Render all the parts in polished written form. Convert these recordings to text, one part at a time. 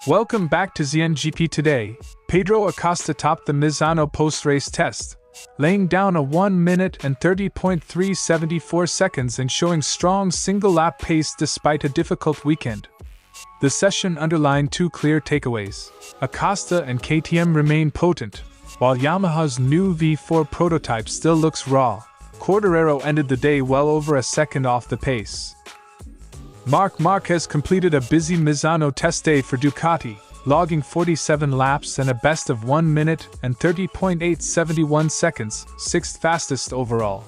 Welcome back to ZNGP Today. Pedro Acosta topped the Misano post-race test, laying down a 1 minute and 30.374 seconds and showing strong single-lap pace despite a difficult weekend. The session underlined two clear takeaways. Acosta and KTM remain potent, while Yamaha's new V4 prototype still looks raw. Quartararo ended the day well over a second off the pace. Marc Márquez completed a busy Misano test day for Ducati, logging 47 laps and a best of 1 minute and 30.871 seconds, sixth fastest overall.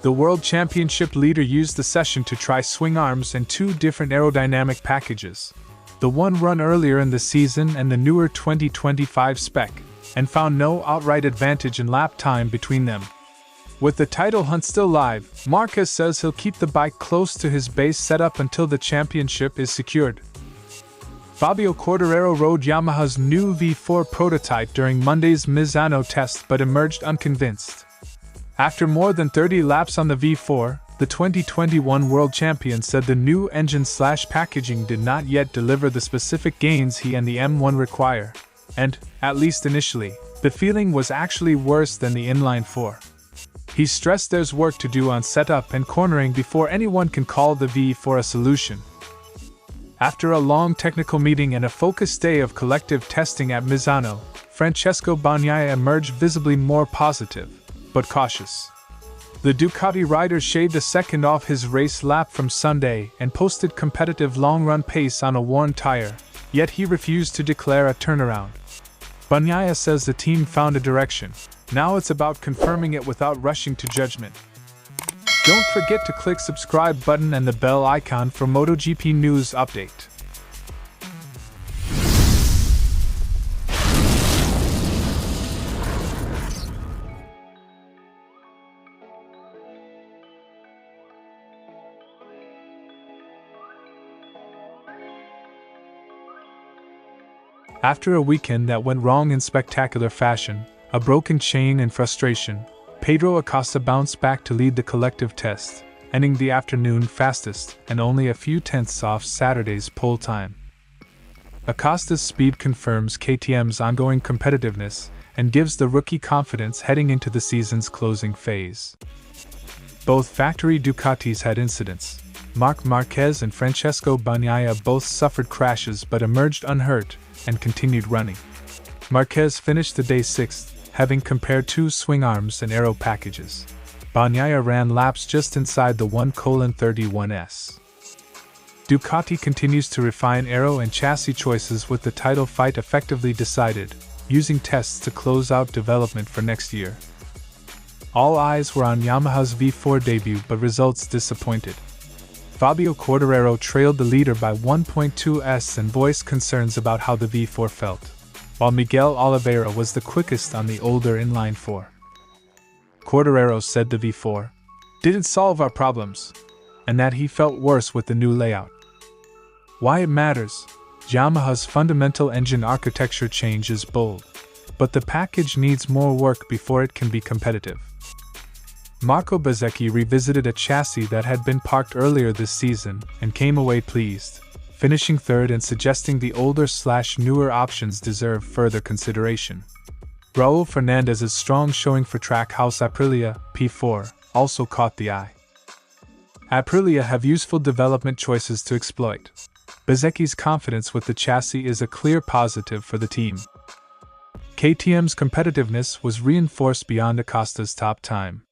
The World Championship leader used the session to try swingarms and two different aerodynamic packages, the one run earlier in the season and the newer 2025 spec, and found no outright advantage in lap time between them. With the title hunt still live, Marquez says he'll keep the bike close to his base setup until the championship is secured. Fabio Quartararo rode Yamaha's new V4 prototype during Monday's Misano test but emerged unconvinced. After more than 30 laps on the V4, the 2021 world champion said the new engine/packaging did not yet deliver the specific gains he and the M1 require, and, at least initially, the feeling was actually worse than the inline-4. He stressed there's work to do on setup and cornering before anyone can call the V4 a solution. After a long technical meeting and a focused day of collective testing at Misano, Francesco Bagnaia emerged visibly more positive, but cautious. The Ducati rider shaved a second off his race lap from Sunday and posted competitive long-run pace on a worn tire, yet he refused to declare a turnaround. Bagnaia says the team found a direction. Now it's about confirming it without rushing to judgment. Don't forget to click subscribe button and the bell icon for MotoGP news update. After a weekend that went wrong in spectacular fashion, a broken chain and frustration, Pedro Acosta bounced back to lead the collective test, ending the afternoon fastest and only a few tenths off Saturday's pole time. Acosta's speed confirms KTM's ongoing competitiveness and gives the rookie confidence heading into the season's closing phase. Both factory Ducatis had incidents. Marc Márquez and Francesco Bagnaia both suffered crashes but emerged unhurt and continued running. Marquez finished the day sixth, having compared two swingarms and aero packages. Bagnaia ran laps just inside the 1:31s. Ducati continues to refine aero and chassis choices with the title fight effectively decided, using tests to close out development for next year. All eyes were on Yamaha's V4 debut, but results disappointed. Fabio Quartararo trailed the leader by 1.2s and voiced concerns about how the V4 felt, while Miguel Oliveira was the quickest on the older inline-4. Quartararo said the V4 didn't solve our problems, and that he felt worse with the new layout. Why it matters: Yamaha's fundamental engine architecture change is bold, but the package needs more work before it can be competitive. Marco Bezzecchi revisited a chassis that had been parked earlier this season and came away pleased, finishing third and suggesting the older/newer options deserve further consideration. Raul Fernandez's strong showing for Trackhouse Aprilia P4 also caught the eye. Aprilia have useful development choices to exploit. Bezzecchi's confidence with the chassis is a clear positive for the team. KTM's competitiveness was reinforced beyond Acosta's top time.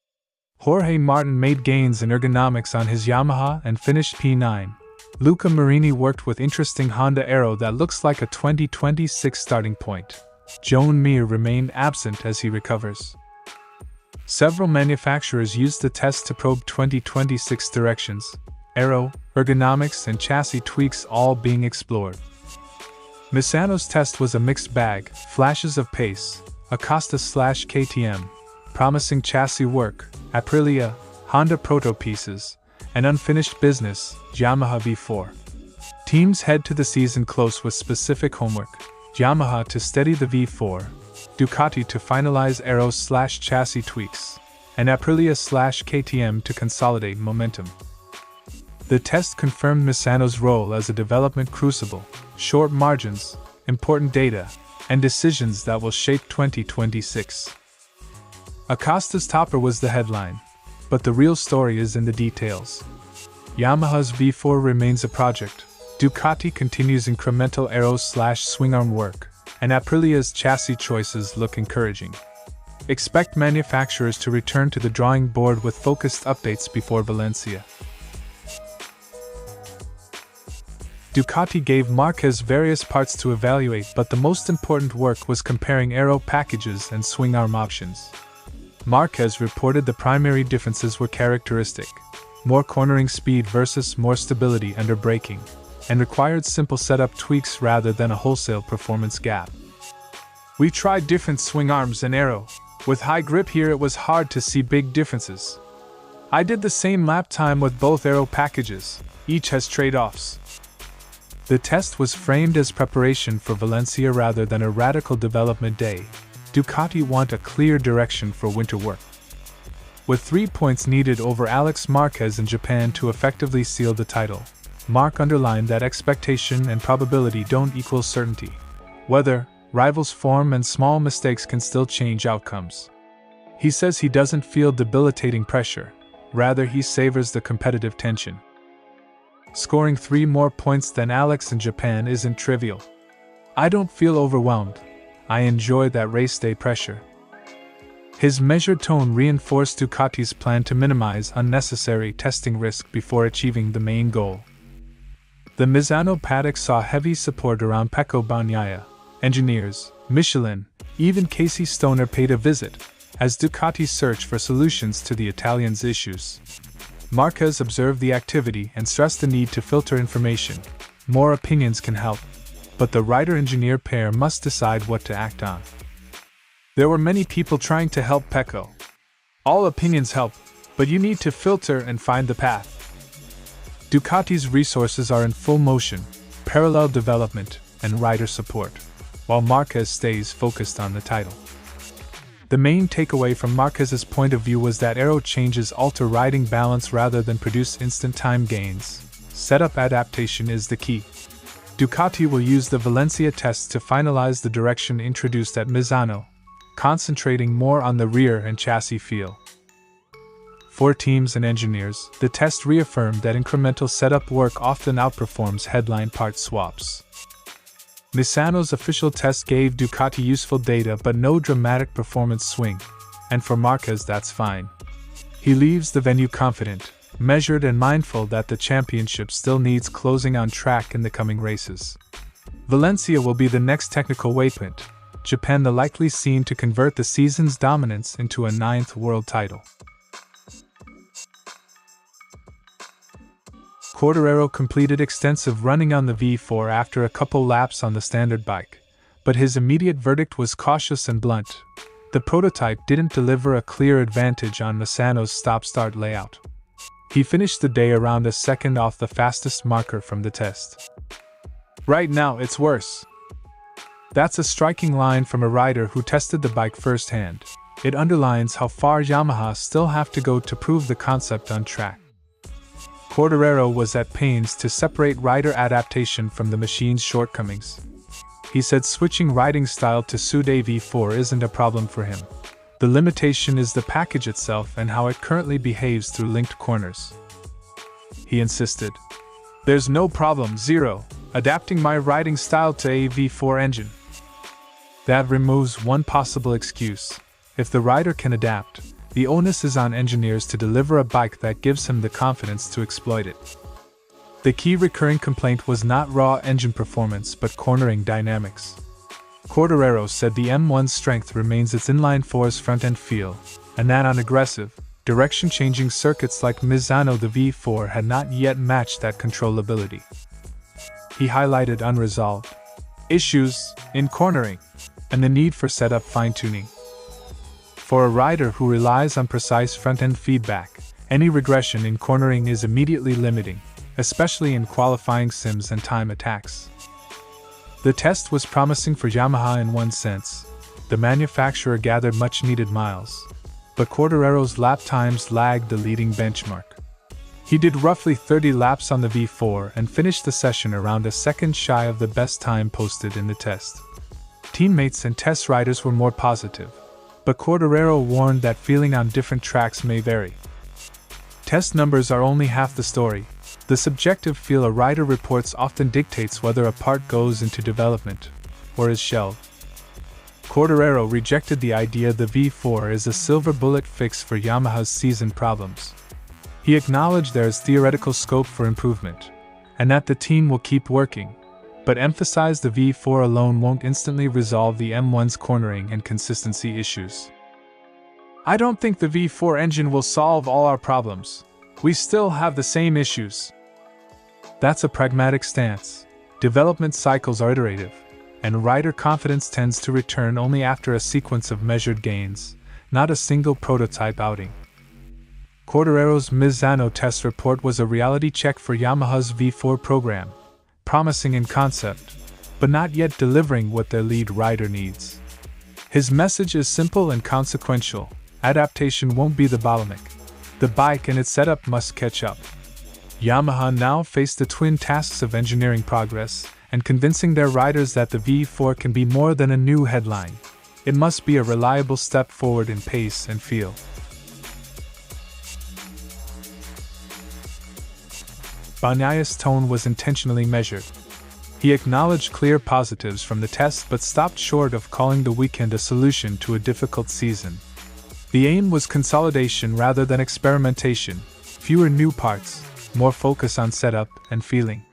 Jorge Martin made gains in ergonomics on his Yamaha and finished P9. Luca Marini worked with interesting Honda aero that looks like a 2026 starting point. Joan Mir remained absent as he recovers. Several manufacturers used the test to probe 2026 directions, aero, ergonomics and chassis tweaks all being explored. Misano's test was a mixed bag, flashes of pace, Acosta/KTM, promising chassis work, Aprilia, Honda proto pieces, and unfinished business, Yamaha V4. Teams head to the season close with specific homework: Yamaha to steady the V4, Ducati to finalize aero/chassis tweaks, and Aprilia/KTM to consolidate momentum. The test confirmed Misano's role as a development crucible: short margins, important data, and decisions that will shape 2026. Acosta's topper was the headline, but the real story is in the details. Yamaha's V4 remains a project, Ducati continues incremental aero/swingarm work, and Aprilia's chassis choices look encouraging. Expect manufacturers to return to the drawing board with focused updates before Valencia. Ducati gave Marquez various parts to evaluate, but the most important work was comparing aero packages and swingarm options. Marquez reported the primary differences were characteristic: more cornering speed versus more stability under braking, and required simple setup tweaks rather than a wholesale performance gap. We tried different swingarms and aero. With high grip here it was hard to see big differences. I did the same lap time with both aero packages, each has trade-offs. The test was framed as preparation for Valencia rather than a radical development day. Ducati want a clear direction for winter work. With 3 points needed over Alex Marquez in Japan to effectively seal the title, Marc underlined that expectation and probability don't equal certainty. Weather, rivals form and small mistakes can still change outcomes. He says he doesn't feel debilitating pressure, rather he savors the competitive tension. Scoring 3 more points than Alex in Japan isn't trivial. I don't feel overwhelmed. I enjoy that race day pressure. His measured tone reinforced Ducati's plan to minimize unnecessary testing risk before achieving the main goal. The Misano paddock saw heavy support around Pecco Bagnaia. Engineers, Michelin, even Casey Stoner paid a visit, as Ducati searched for solutions to the Italians' issues. Marquez observed the activity and stressed the need to filter information. More opinions can help, but the rider-engineer pair must decide what to act on. There were many people trying to help Pecco. All opinions help, but you need to filter and find the path. Ducati's resources are in full motion, parallel development, and rider support, while Marquez stays focused on the title. The main takeaway from Marquez's point of view was that aero changes alter riding balance rather than produce instant time gains. Setup adaptation is the key. Ducati will use the Valencia test to finalize the direction introduced at Misano, concentrating more on the rear and chassis feel. For teams and engineers, the test reaffirmed that incremental setup work often outperforms headline part swaps. Misano's official test gave Ducati useful data but no dramatic performance swing, and for Marquez that's fine. He leaves the venue confident, measured and mindful that the championship still needs closing on track in the coming races. Valencia will be the next technical waypoint, Japan the likely scene to convert the season's dominance into a 9th world title. Quartararo completed extensive running on the V4 after a couple laps on the standard bike, but his immediate verdict was cautious and blunt. The prototype didn't deliver a clear advantage on Misano's stop-start layout. He finished the day around a second off the fastest marker from the test. Right now it's worse. That's a striking line from a rider who tested the bike firsthand. It underlines how far Yamaha still have to go to prove the concept on track. Quartararo was at pains to separate rider adaptation from the machine's shortcomings. He said switching riding style to suit a V4 isn't a problem for him. The limitation is the package itself and how it currently behaves through linked corners. He insisted, "There's no problem, zero, adapting my riding style to a V4 engine." That removes one possible excuse. If the rider can adapt, the onus is on engineers to deliver a bike that gives him the confidence to exploit it. The key recurring complaint was not raw engine performance but cornering dynamics. Quartararo said the M1's strength remains its inline-4's front-end feel, and that on aggressive, direction-changing circuits like Misano the V4 had not yet matched that controllability. He highlighted unresolved issues in cornering and the need for setup fine-tuning. For a rider who relies on precise front-end feedback, any regression in cornering is immediately limiting, especially in qualifying sims and time attacks. The test was promising for Yamaha in one sense. The manufacturer gathered much-needed miles, but Quartararo's lap times lagged the leading benchmark. He did roughly 30 laps on the V4 and finished the session around a second shy of the best time posted in the test. Teammates and test riders were more positive, but Quartararo warned that feeling on different tracks may vary. Test numbers are only half the story. The subjective feel a rider reports often dictates whether a part goes into development or is shelved. Quartararo rejected the idea the V4 is a silver bullet fix for Yamaha's season problems. He acknowledged there is theoretical scope for improvement, and that the team will keep working, but emphasized the V4 alone won't instantly resolve the M1's cornering and consistency issues. "I don't think the V4 engine will solve all our problems. We still have the same issues." That's a pragmatic stance. Development cycles are iterative, and rider confidence tends to return only after a sequence of measured gains, not a single prototype outing. Quartararo's Misano test report was a reality check for Yamaha's V4 program, promising in concept, but not yet delivering what their lead rider needs. His message is simple and consequential: adaptation won't be the bottleneck. The bike and its setup must catch up. Yamaha now face the twin tasks of engineering progress and convincing their riders that the V4 can be more than a new headline. It must be a reliable step forward in pace and feel. Bagnaia's tone was intentionally measured. He acknowledged clear positives from the test but stopped short of calling the weekend a solution to a difficult season. The aim was consolidation rather than experimentation, fewer new parts, more focus on setup and feeling.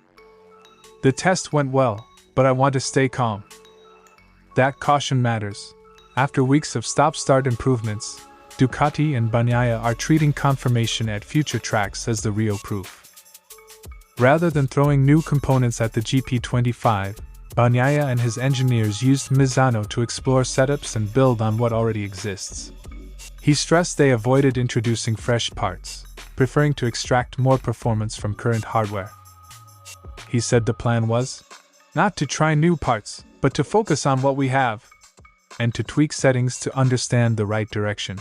"The test went well, but I want to stay calm." That caution matters. After weeks of stop-start improvements, Ducati and Bagnaia are treating confirmation at future tracks as the real proof. Rather than throwing new components at the GP25, Bagnaia and his engineers used Misano to explore setups and build on what already exists. He stressed they avoided introducing fresh parts, preferring to extract more performance from current hardware. He said the plan was not to try new parts, but to focus on what we have, and to tweak settings to understand the right direction.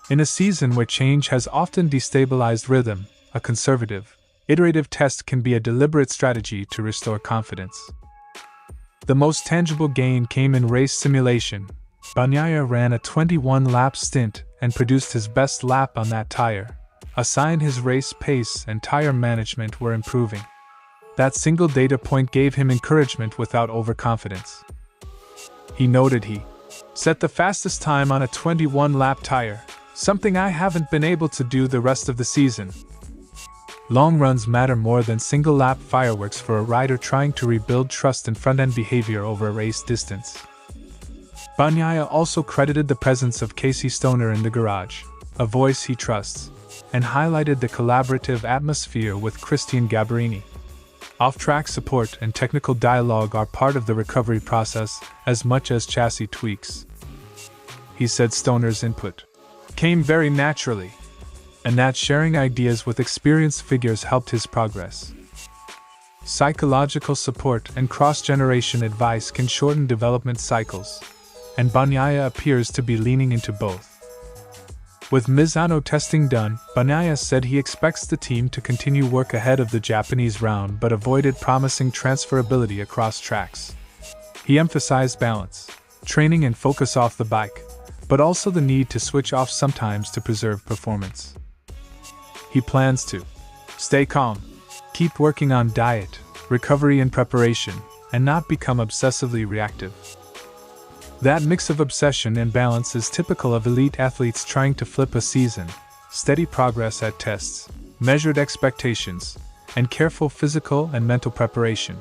In a season where change has often destabilized rhythm, a conservative, iterative test can be a deliberate strategy to restore confidence. The most tangible gain came in race simulation. Bagnaia ran a 21-lap stint and produced his best lap on that tire, a sign his race pace and tire management were improving. That single data point gave him encouragement without overconfidence. He noted he set the fastest time on a 21-lap tire, something I haven't been able to do the rest of the season. Long runs matter more than single-lap fireworks for a rider trying to rebuild trust in front-end behavior over a race distance. Bagnaia also credited the presence of Casey Stoner in the garage, a voice he trusts, and highlighted the collaborative atmosphere with Christian Gabarini. Off-track support and technical dialogue are part of the recovery process as much as chassis tweaks. He said Stoner's input came very naturally, and that sharing ideas with experienced figures helped his progress. Psychological support and cross-generation advice can shorten development cycles, and Bagnaia appears to be leaning into both. With Misano testing done, Bagnaia said he expects the team to continue work ahead of the Japanese round but avoided promising transferability across tracks. He emphasized balance, training and focus off the bike, but also the need to switch off sometimes to preserve performance. He plans to stay calm, keep working on diet, recovery and preparation, and not become obsessively reactive. That mix of obsession and balance is typical of elite athletes trying to flip a season: steady progress at tests, measured expectations, and careful physical and mental preparation.